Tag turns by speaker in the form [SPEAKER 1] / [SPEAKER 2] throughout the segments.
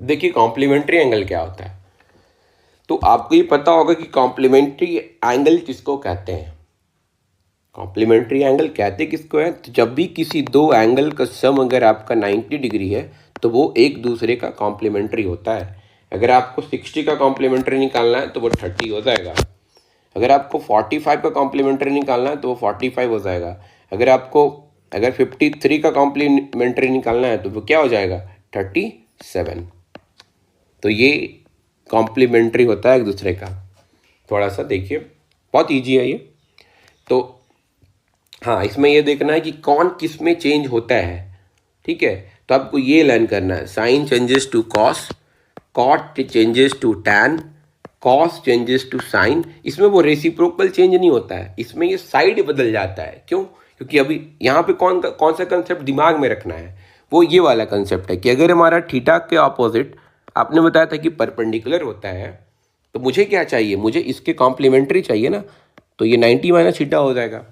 [SPEAKER 1] देखिए complementary angle क्या होता है, तो आपको ये पता होगा कि कॉम्प्लीमेंट्री एंगल किसको कहते हैं। कॉम्प्लीमेंट्री एंगल कहते किसको है, तो जब भी किसी दो एंगल का सम अगर आपका 90 डिग्री है तो वो एक दूसरे का कॉम्प्लीमेंट्री होता है। अगर आपको 60 का कॉम्प्लीमेंट्री निकालना है तो वो 30 हो जाएगा। अगर आपको 45 का कॉम्प्लीमेंट्री निकालना है तो वो 45 हो जाएगा। अगर 53 का कॉम्प्लीमेंट्री निकालना है तो वो क्या हो जाएगा, 37। तो ये कॉम्प्लीमेंट्री होता है एक दूसरे का। थोड़ा सा देखिए, बहुत ईजी है ये। तो हाँ, इसमें ये देखना है कि कौन किस में चेंज होता है, ठीक है। तो आपको ये लर्न करना है, sine changes to cos, cot changes to tan, cos changes to sine. इसमें वो रेसिप्रोकल चेंज नहीं होता है, इसमें ये साइड बदल जाता है। क्यों? क्योंकि अभी यहाँ पे कौन सा कंसेप्ट दिमाग में रखना है, वो ये वाला कंसेप्ट है कि अगर हमारा थीटा के ऑपोजिट आपने बताया था कि परपेंडिकुलर होता है, तो मुझे क्या चाहिए, मुझे इसके कॉम्प्लीमेंट्री चाहिए ना। तो ये 90 माइनस थीटा हो जाएगा।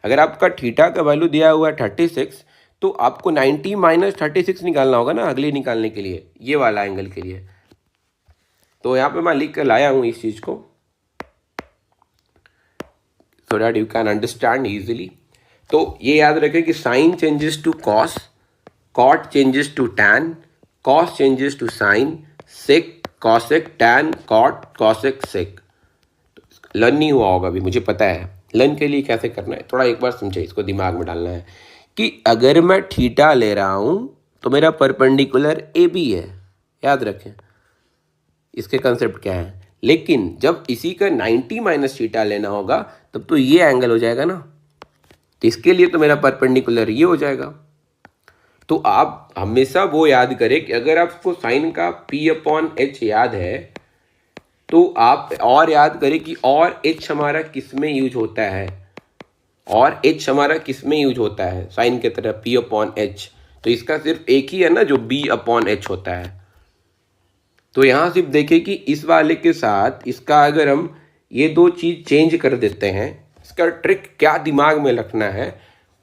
[SPEAKER 1] अगर आपका थीटा का वैल्यू दिया हुआ है 36, तो आपको 90 माइनस 36 निकालना होगा ना अगले निकालने के लिए, ये वाला एंगल के लिए। तो यहाँ पे मैं लिख कर लाया हूँ इस चीज़ को, so that you can understand easily. तो ये याद रखें कि sine changes to cos, cot changes to tan, cos changes to sine, sec cosec, tan cot, cosec sec. Learn नहीं हुआ होगा अभी, मुझे पता है। लर्न के लिए कैसे करना है थोड़ा एक बार समझे, इसको दिमाग में डालना है कि अगर मैं थीटा ले रहा हूँ तो मेरा परपेंडिकुलर ए बी है, याद रखें इसके कंसेप्ट क्या है। लेकिन जब इसी का 90 माइनस थीटा लेना होगा तब तो ये एंगल हो जाएगा ना, तो इसके लिए तो मेरा परपेंडिकुलर ये हो जाएगा। तो आप हमेशा वो याद करें कि अगर आपको साइन का P अपॉन H याद है तो आप और याद करें कि और H हमारा किस में यूज होता है, और H हमारा किस में यूज होता है साइन की तरह P अपॉन H। तो इसका सिर्फ एक ही है ना जो B अपॉन H होता है। तो यहाँ सिर्फ देखें कि इस वाले के साथ इसका अगर हम ये दो चीज़ चेंज कर देते हैं, इसका ट्रिक क्या दिमाग में रखना है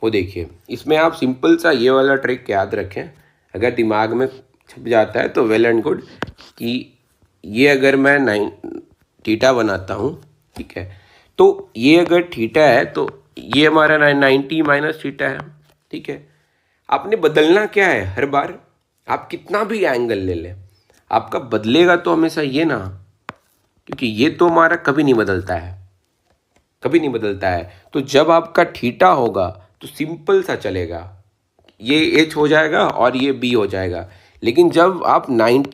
[SPEAKER 1] वो देखिए। इसमें आप सिंपल सा ये वाला ट्रिक याद रखें, अगर दिमाग में छप जाता है तो वेल एंड गुड। कि ये अगर मैं थीटा बनाता हूँ, ठीक है, तो ये अगर थीटा है तो ये हमारा 90 माइनस थीटा है, ठीक है। आपने बदलना क्या है, हर बार आप कितना भी एंगल ले लें आपका बदलेगा तो हमेशा ये ना, क्योंकि ये तो हमारा कभी नहीं बदलता है, कभी नहीं बदलता है। तो जब आपका थीटा होगा तो सिंपल सा चलेगा, ये एच हो जाएगा और ये बी हो जाएगा। लेकिन जब आप 90